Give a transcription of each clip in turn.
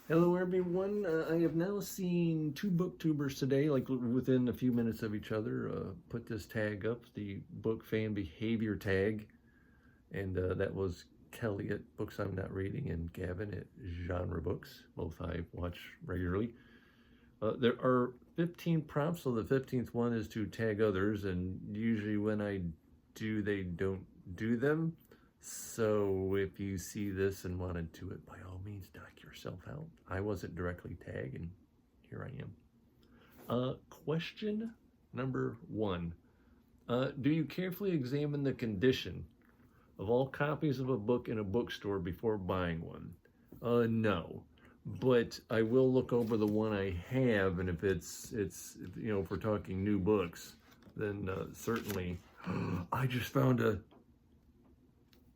Hello, everyone. I have now seen two booktubers today, like within a few minutes of each other, put this tag up, the book fan behavior tag. And that was Kelly at Books I'm Not Reading and Gavin at Genre Books. Both I watch regularly. There are 15 prompts, so the 15th one is to tag others, and usually when I do, they don't do them. So if you see this and want to do it, by all means, knock yourself out. I wasn't directly tagged, and here I am. Question number 1. Do you carefully examine the condition of all copies of a book in a bookstore before buying one? No. But I will look over the one I have, and if it's if we're talking new books, then certainly. I just found a.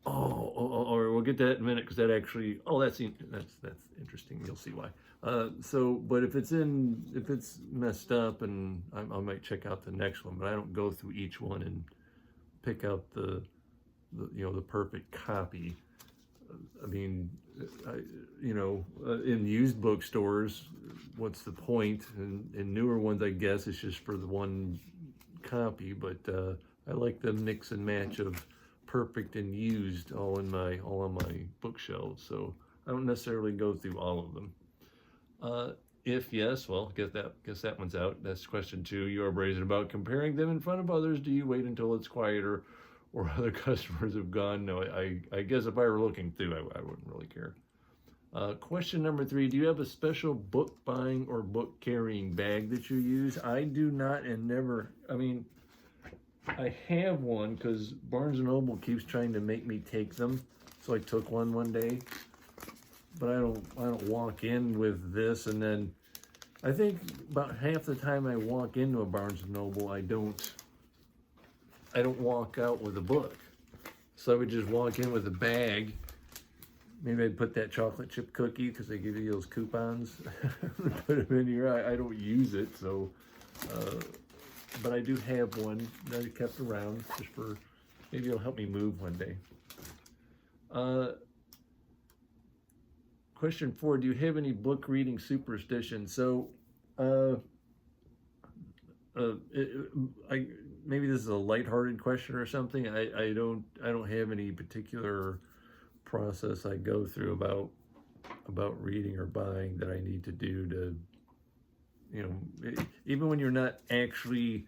Or we'll get to that in a minute because that actually. That's interesting. You'll see why. But if it's messed up, and I might check out the next one, but I don't go through each one and pick out the perfect copy. I mean, in used bookstores, what's the point? In newer ones, I guess it's just for the one copy. But I like the mix and match of perfect and used all on my bookshelves. So I don't necessarily go through all of them. If yes, well, guess that one's out. That's question 2. You are brazen about comparing them in front of others. Do you wait until it's quieter, or other customers have gone? No, I guess if I were looking through, I wouldn't really care. Question number 3, do you have a special book buying or book carrying bag that you use? I do not, and never. I mean, I have one because Barnes & Noble keeps trying to make me take them. So I took one day, but I don't walk in with this, and then I think about half the time I walk into a Barnes & Noble, I don't walk out with a book. So I would just walk in with a bag. Maybe I'd put that chocolate chip cookie because they give you those coupons. Put them in here. I don't use it, so. But I do have one that I kept around just for, maybe it'll help me move one day. Question 4, do you have any book reading superstitions? So, maybe this is a lighthearted question or something. I don't have any particular process I go through about reading or buying that I need to do to, even when you're not actually,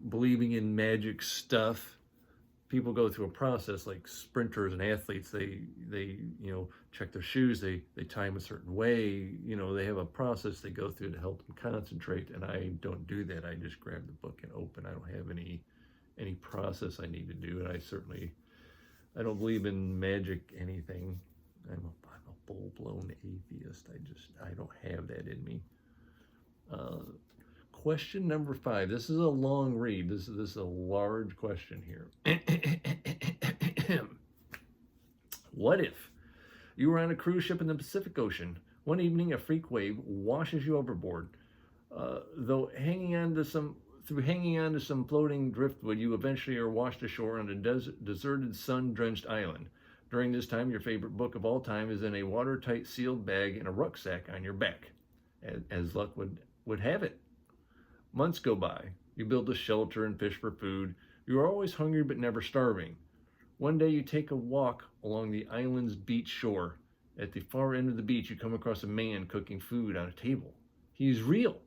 believing in magic stuff, people go through a process. Like sprinters and athletes, they check their shoes, they tie them a certain way, they have a process they go through to help them concentrate, and I don't do that. I just grab the book and open. I don't have any process I need to do, and I don't believe in magic anything. I'm a full-blown atheist. I don't have that in me. Question number 5. This is a long read. This is a large question here. What if you were on a cruise ship in the Pacific Ocean? One evening, a freak wave washes you overboard. Though hanging on to some floating driftwood, you eventually are washed ashore on a deserted, sun-drenched island. During this time, your favorite book of all time is in a watertight sealed bag in a rucksack on your back, as luck would have it. Months go by. You build a shelter and fish for food. You are always hungry but never starving. One day you take a walk along the island's beach shore. At the far end of the beach, you come across a man cooking food on a table. He is real.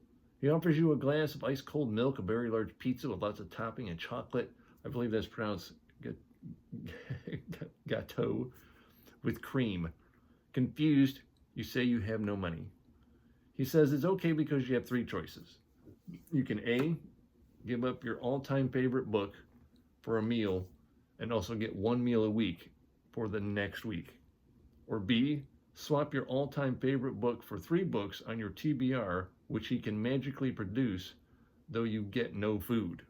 He offers you a glass of ice-cold milk, a very large pizza with lots of topping and chocolate. I believe that's pronounced gateaux, with cream. Confused, you say you have no money. He says it's okay because you have 3 choices. You can A, give up your all-time favorite book for a meal and also get 1 meal a week for the next week. Or B, swap your all-time favorite book for 3 books on your TBR, which he can magically produce, though you get no food.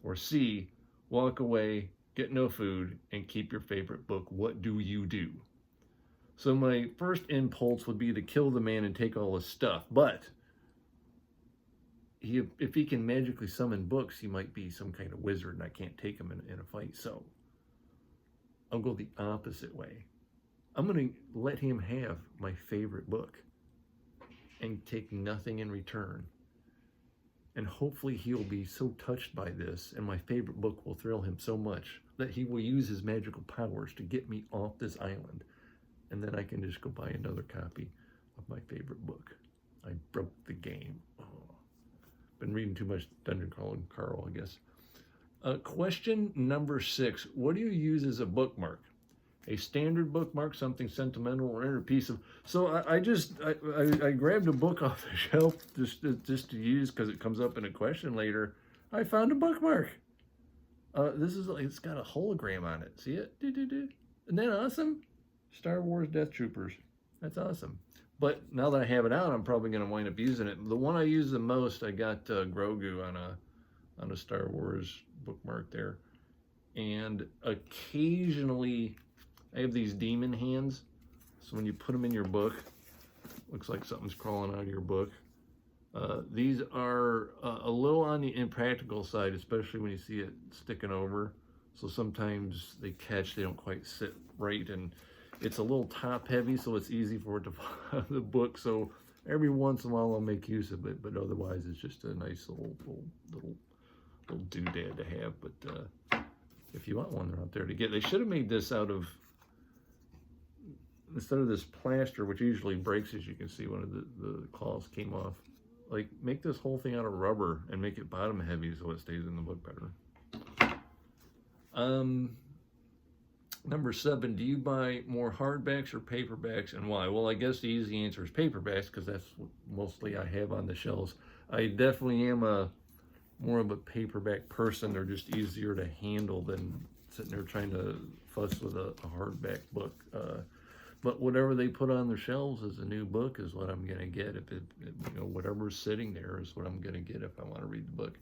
Or C, walk away, get no food, and keep your favorite book. What do you do? So my first impulse would be to kill the man and take all his stuff, but if he can magically summon books, he might be some kind of wizard, and I can't take him in a fight. So I'll go the opposite way. I'm going to let him have my favorite book and take nothing in return. And hopefully he'll be so touched by this, and my favorite book will thrill him so much that he will use his magical powers to get me off this island. And then I can just go buy another copy of my favorite book. I broke the game. Oh. Been reading too much Dungeon Crawling Carl, I guess. Question number 6. What do you use as a bookmark? A standard bookmark, something sentimental, or a piece of... So I grabbed a book off the shelf just to use because it comes up in a question later. I found a bookmark. It's got a hologram on it. See it? Isn't that awesome? Star Wars Death Troopers. That's awesome. But now that I have it out, I'm probably going to wind up using it. The one I use the most, I got Grogu on a Star Wars bookmark there. And occasionally... I have these demon hands, so when you put them in your book, looks like something's crawling out of your book. These are a little on the impractical side, especially when you see it sticking over. So sometimes they catch, they don't quite sit right, and it's a little top heavy, so it's easy for it to fall out of the book. So every once in a while I'll make use of it, but otherwise it's just a nice little doodad to have. But if you want one, they're out there to get. They should have made this out of... Instead of this plaster, which usually breaks, as you can see, one of the claws came off. Like, make this whole thing out of rubber and make it bottom heavy so it stays in the book better. Number 7, do you buy more hardbacks or paperbacks, and why? Well, I guess the easy answer is paperbacks, because that's what mostly I have on the shelves. I definitely am more of a paperback person. They're just easier to handle than sitting there trying to fuss with a hardback book. But whatever they put on their shelves as a new book is what I'm going to get. Whatever's sitting there is what I'm going to get if I want to read the book.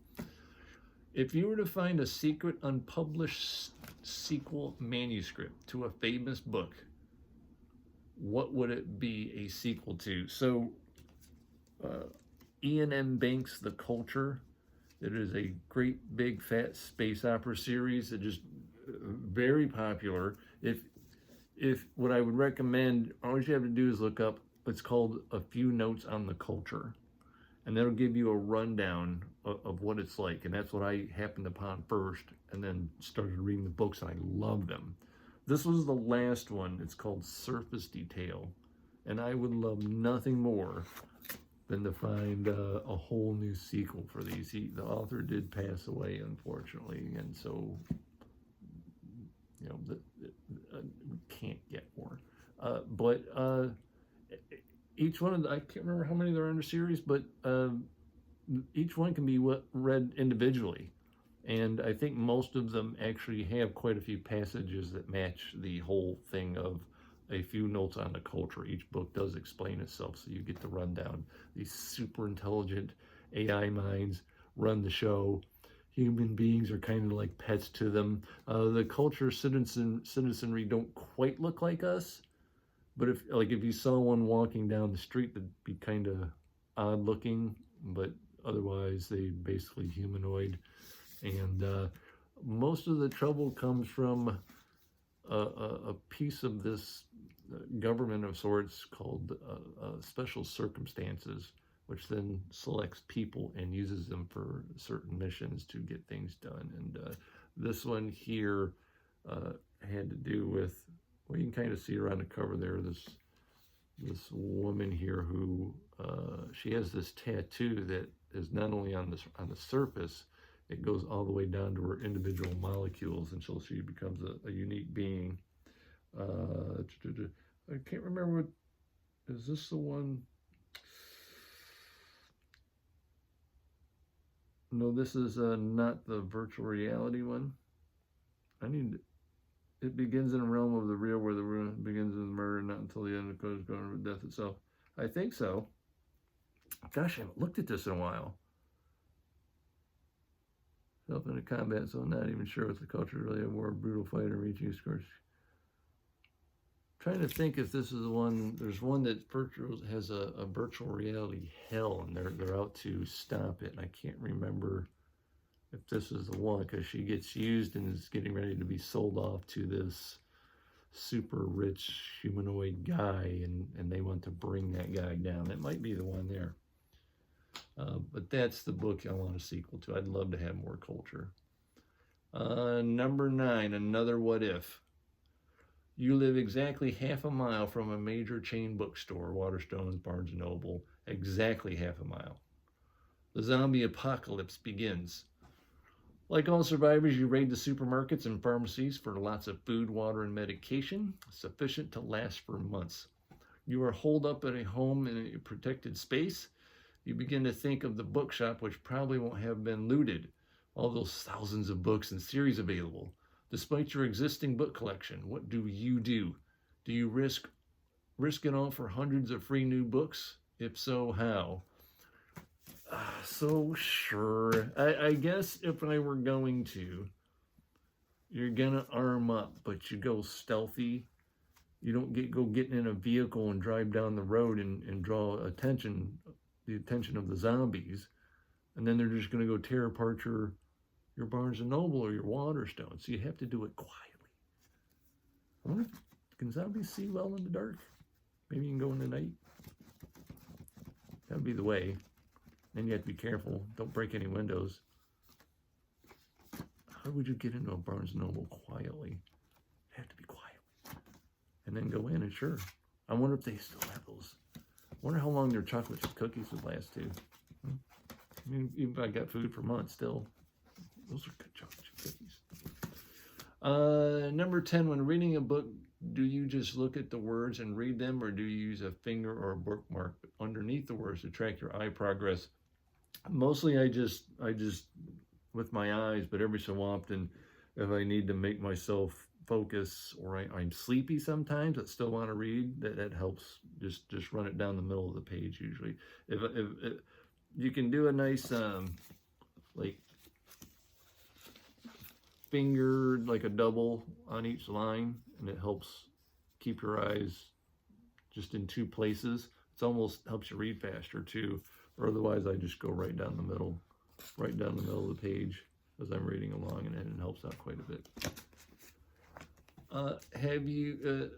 If you were to find a secret unpublished sequel manuscript to a famous book, what would it be a sequel to? So, Ian M. Banks' The Culture. It is a great big fat space opera series that just very popular. If what I would recommend, all you have to do is look up, it's called A Few Notes on the Culture. And that'll give you a rundown of what it's like. And that's what I happened upon first, and then started reading the books, and I love them. This was the last one. It's called Surface Detail. And I would love nothing more than to find a whole new sequel for these. The author did pass away, unfortunately, and so... can't get more. But each one of I can't remember how many there are in the series, but each one can be read individually. And I think most of them actually have quite a few passages that match the whole thing of A Few Notes on the Culture. Each book does explain itself, so you get the rundown. These super intelligent AI minds run the show. Human beings are kind of like pets to them. The culture citizenry don't quite look like us, but if you saw one walking down the street, that'd be kind of odd looking, but otherwise they basically humanoid. And most of the trouble comes from a piece of this government of sorts called special circumstances, which then selects people and uses them for certain missions to get things done. And this one here had to do with, well, you can kind of see her on the cover there, this woman here who, she has this tattoo that is not only on the surface, it goes all the way down to her individual molecules until she becomes a unique being. I can't remember is this the one? No, this is not the virtual reality one. It begins in a realm of the real where the real begins in the murder, not until the end of the code is going with death itself. I think so. Gosh, I haven't looked at this in a while. Self into combat, so I'm not even sure if the culture really a more brutal fighter reaching scores. Trying to think if this is the one. There's one that has a virtual reality hell, and they're out to stop it. And I can't remember if this is the one, because she gets used and is getting ready to be sold off to this super rich humanoid guy, and they want to bring that guy down. That might be the one there. But that's the book I want a sequel to. I'd love to have more culture. Number 9, another what if. You live exactly half a mile from a major chain bookstore, Waterstones, Barnes & Noble, exactly half a mile. The zombie apocalypse begins. Like all survivors, you raid the supermarkets and pharmacies for lots of food, water, and medication, sufficient to last for months. You are holed up at a home in a protected space. You begin to think of the bookshop, which probably won't have been looted. All those thousands of books and series available. Despite your existing book collection, what do? Do you risk it all for hundreds of free new books? If so, how? So sure. I guess if I were going to, you're gonna arm up, but you go stealthy. You don't go getting in a vehicle and drive down the road and draw the attention of the zombies, and then they're just gonna go tear apart your Barnes and Noble or your Waterstone. So you have to do it quietly. I wonder, can zombies see well in the dark? Maybe you can go in the night. That would be the way. Then you have to be careful. Don't break any windows. How would you get into a Barnes & Noble quietly? You have to be quiet. And then go in and sure. I wonder if they still have those. I wonder how long their chocolate chip cookies would last too. I mean, even if I got food for months still. Those are good chocolate chip cookies. Number 10, when reading a book, do you just look at the words and read them, or do you use a finger or a bookmark underneath the words to track your eye progress? Mostly I just with my eyes, but every so often, if I need to make myself focus or I'm sleepy sometimes, I still want to read, that helps just run it down the middle of the page usually. If you can do a nice like finger, like a double on each line, and it helps keep your eyes just in two places. It almost helps you read faster too, or otherwise I just go right down the middle of the page as I'm reading along, and it helps out quite a bit. Have you,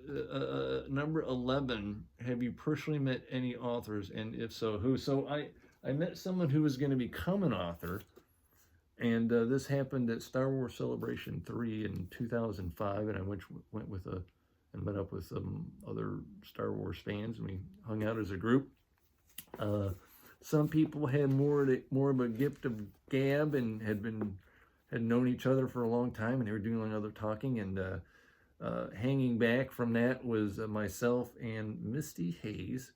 number 11, have you personally met any authors, and if so, who? So I met someone who was going to become an author, and this happened at Star Wars Celebration 3 in 2005, and I went with and met up with some other Star Wars fans, and we hung out as a group. Some people had more of a gift of gab and had known each other for a long time, and they were doing other talking, and hanging back from that was myself and Misty Hayes,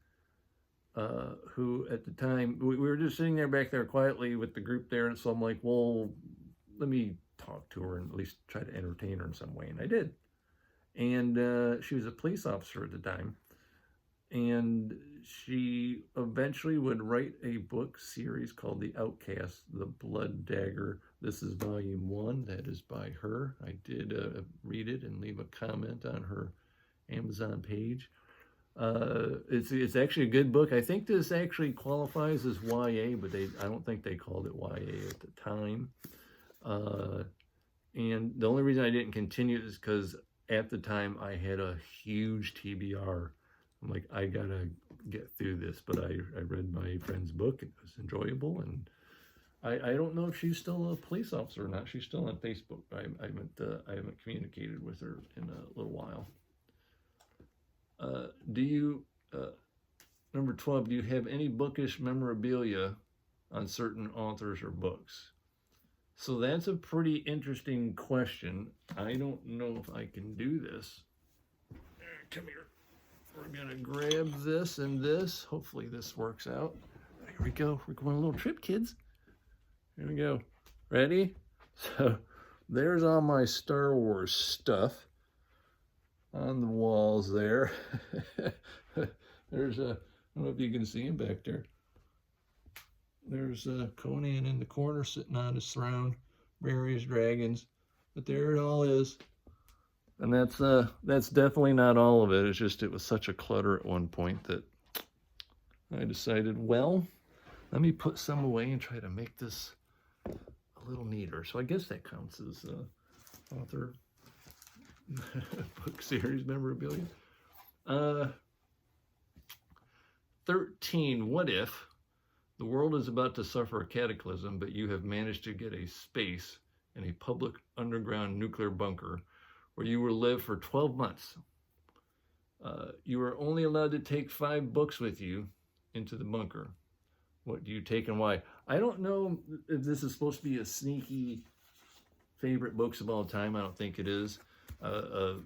who at the time, we were just sitting back there quietly with the group there, and so I'm like, well, let me talk to her and at least try to entertain her in some way, and I did. And she was a police officer at the time, and she eventually would write a book series called The Outcast, The Blood Dagger. This is volume 1. That is by her. I did read it and leave a comment on her Amazon page. It's actually a good book. I think this actually qualifies as YA, but I don't think they called it YA at the time. And the only reason I didn't continue is because at the time I had a huge TBR. I'm like, I gotta get through this, but I read my friend's book. It was enjoyable, and I don't know if she's still a police officer or not. She's still on Facebook. I haven't communicated with her in a little while. Number 12, do you have any bookish memorabilia on certain authors or books? So that's a pretty interesting question. I don't know if I can do this. Come here. We're gonna grab this and this. Hopefully this works out. Here we go. We're going on a little trip, kids. Here we go. Ready? So there's all my Star Wars stuff on the walls there. There's I don't know if you can see him back there. There's Conan in the corner sitting on his throne, various dragons, but there it all is. And that's definitely not all of it. It's just it was such a clutter at one point that I decided, well, let me put some away and try to make this a little neater. So I guess that counts as author book series memorabilia. 13. What if the world is about to suffer a cataclysm, but you have managed to get a space in a public underground nuclear bunker where you will live for 12 months? You are only allowed to take 5 books with you into the bunker. What do you take and why? I don't know if this is supposed to be a sneaky favorite books of all time. I don't think it is.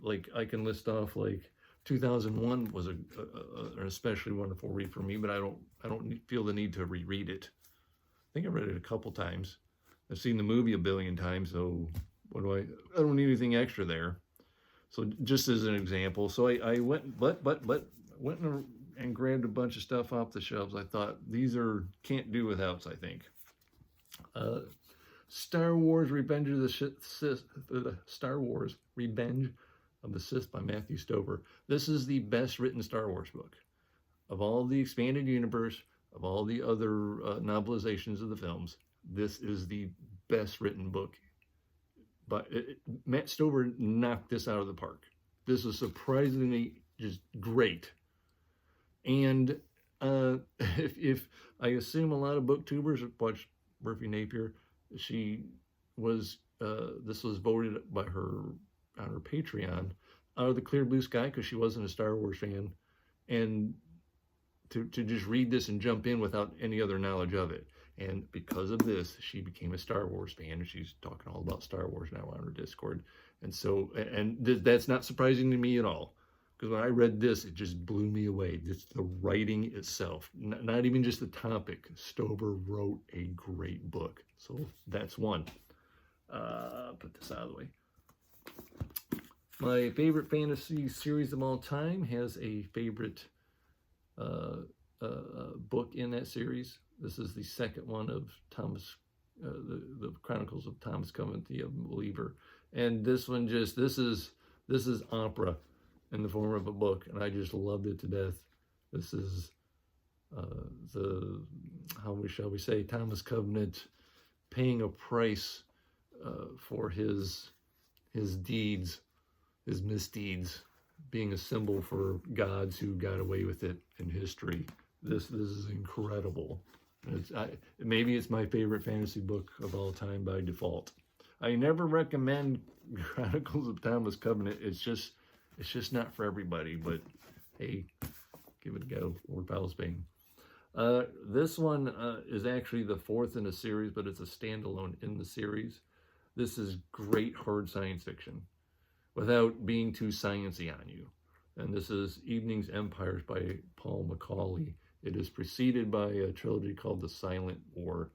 Like I can list off like 2001 was an especially wonderful read for me, but I don't feel the need to reread it. I think I read it a couple times. I've seen the movie a billion times, so what do I don't need anything extra there. So just as an example, so I went and grabbed a bunch of stuff off the shelves. I thought these are can't do withouts, I think. Star Wars Revenge of the Sith, Star Wars Revenge of the Sith by Matthew Stover. This is the best written Star Wars book. Of all the expanded universe, of all the other novelizations of the films, this is the best written book. But Matt Stover knocked this out of the park. This is surprisingly just great. And if I assume a lot of booktubers watch Murphy Napier, she was this was voted by her on her Patreon out of the clear blue sky because she wasn't a Star Wars fan, and to just read this and jump in without any other knowledge of it. And because of this, she became a Star Wars fan, and she's talking all about Star Wars now on her Discord. And so, that's not surprising to me at all, because when I read this, it just blew me away. Just the writing itself, not even just the topic. Stover wrote a great book. So that's one. Put this out of the way. My favorite fantasy series of all time has a favorite book in that series. This is the second one of Thomas, the Chronicles of Thomas Covent, the Believer. And this one this is opera in the form of a book, and I just loved it to death. This is how shall we say, Thomas Covenant paying a price for his deeds, his misdeeds, being a symbol for gods who got away with it in history. This is incredible. Maybe it's my favorite fantasy book of all time by default. I never recommend Chronicles of Thomas Covenant. It's just not for everybody, but hey, give it a go. Lord Palsbane. This one is actually the 4th in a series, but it's a standalone in the series. This is great hard science fiction without being too sciencey on you. And this is Evening's Empires by Paul Macaulay. It is preceded by a trilogy called The Silent War,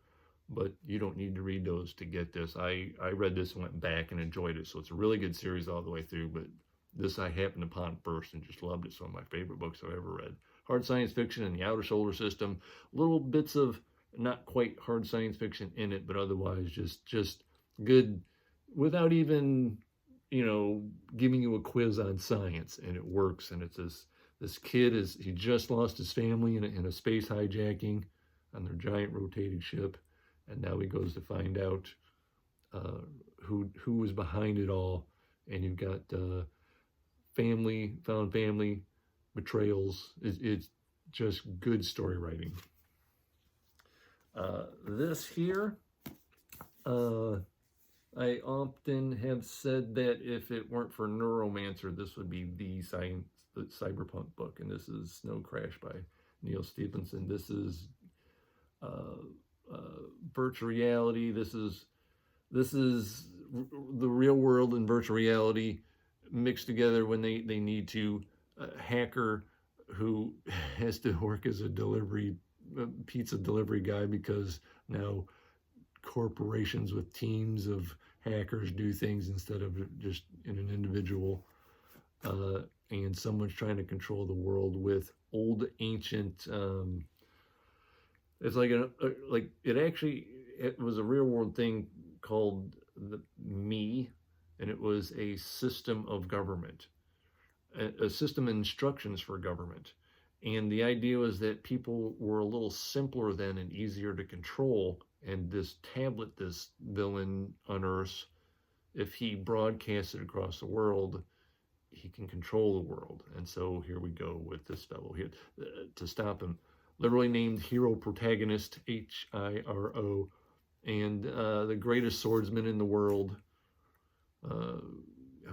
but you don't need to read those to get this. I read this and went back and enjoyed it, so it's a really good series all the way through, but this I happened upon first and just loved it. It's one of my favorite books I've ever read. Hard science fiction in the outer solar system, little bits of not quite hard science fiction in it, but otherwise just good without even, giving you a quiz on science, and it works. And it's this kid he just lost his family in a space hijacking on their giant rotating ship, and now he goes to find out who was behind it all. And you've got found family betrayals. It's just good story writing. This here, I often have said that if it weren't for Neuromancer, this would be the cyberpunk book, and this is Snow Crash by Neil Stephenson. This is virtual reality. This is the real world and virtual reality mixed together when they need to. A hacker who has to work as a pizza delivery guy because now corporations with teams of hackers do things instead of just in an individual, and someone's trying to control the world with old ancient it's like it was a real world thing called the Me, and it was a system of government, a system of instructions for government. And the idea was that people were a little simpler then and easier to control. And this tablet, this villain unearths, if he broadcasts it across the world, he can control the world. And so here we go with this fellow here to stop him. Literally named hero protagonist, Hiro, and the greatest swordsman in the world.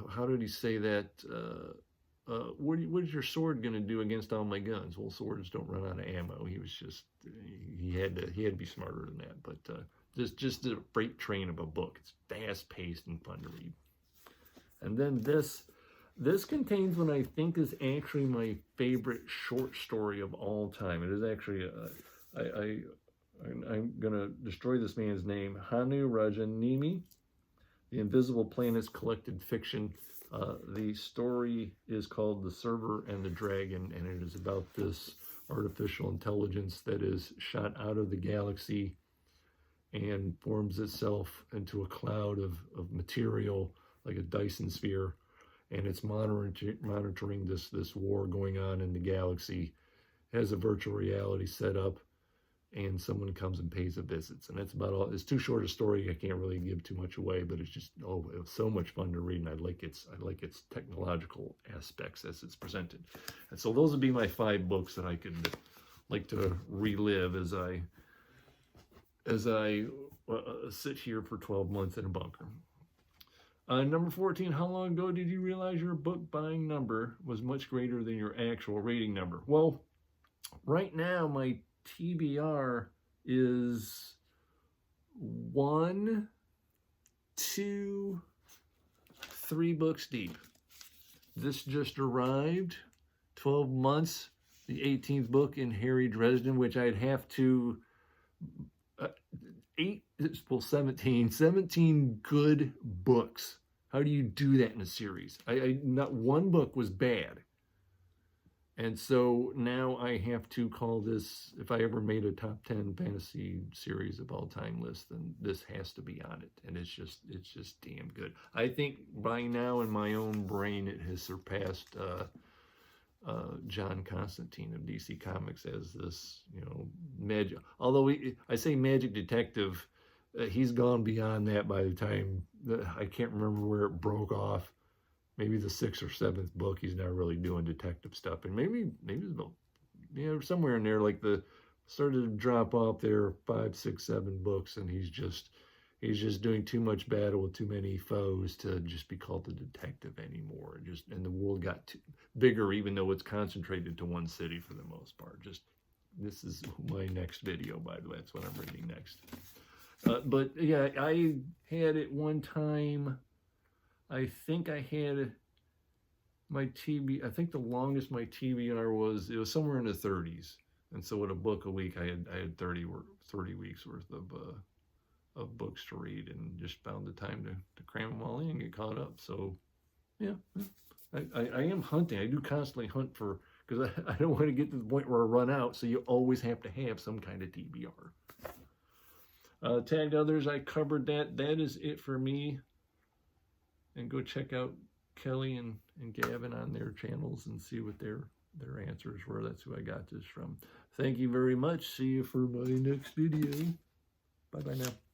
How did he say that? What is your sword going to do against all my guns? Well, swords don't run out of ammo. He was just, he had to be smarter than that. But just a freight train of a book. It's fast paced and fun to read. And then this contains what I think is actually my favorite short story of all time. It is actually, I'm going to destroy this man's name, Hanu Rajanimi, The Invisible Planets Collected Fiction. The story is called The Server and the Dragon, and it is about this artificial intelligence that is shot out of the galaxy and forms itself into a cloud of material like a Dyson sphere, and it's monitoring this war going on in the galaxy. It has a virtual reality set up, and someone comes and pays a visit. And that's about all. It's too short a story. I can't really give too much away, but it's just, it was so much fun to read, and I like its technological aspects as it's presented. And so those would be my 5 books that I could like to relive as I sit here for 12 months in a bunker. Number 14, how long ago did you realize your book buying number was much greater than your actual reading number? Well, right now my TBR is 1, 2, 3 books deep. This just arrived, 12 months, the 18th book in Harry Dresden, which I'd have to, 17 good books. How do you do that in a series? Not one book was bad. And so now I have to call this, if I ever made a top 10 fantasy series of all time list, then this has to be on it. And it's just damn good. I think by now in my own brain, it has surpassed John Constantine of DC Comics as this, magic. Although I say magic detective, he's gone beyond that by the time, I can't remember where it broke off. Maybe the 6th or 7th book, he's not really doing detective stuff. And maybe it's about, somewhere in there, like started to drop off there 5, 6, 7 books, and he's just doing too much battle with too many foes to just be called a detective anymore. And the world got bigger, even though it's concentrated to one city for the most part. This is my next video, by the way. That's what I'm reading next. But yeah, I had at one time, I think I had my I think the longest my TBR was, it was somewhere in the 30s. And so with a book a week, I had 30 weeks worth of books to read, and just found the time to cram them all in and get caught up. So yeah, I am hunting. I do constantly hunt because I don't want to get to the point where I run out. So you always have to have some kind of TBR. Tagged others, I covered that. That is it for me. And go check out Kelly and Gavin on their channels and see what their answers were. That's who I got this from. Thank you very much. See you for my next video. Bye-bye now.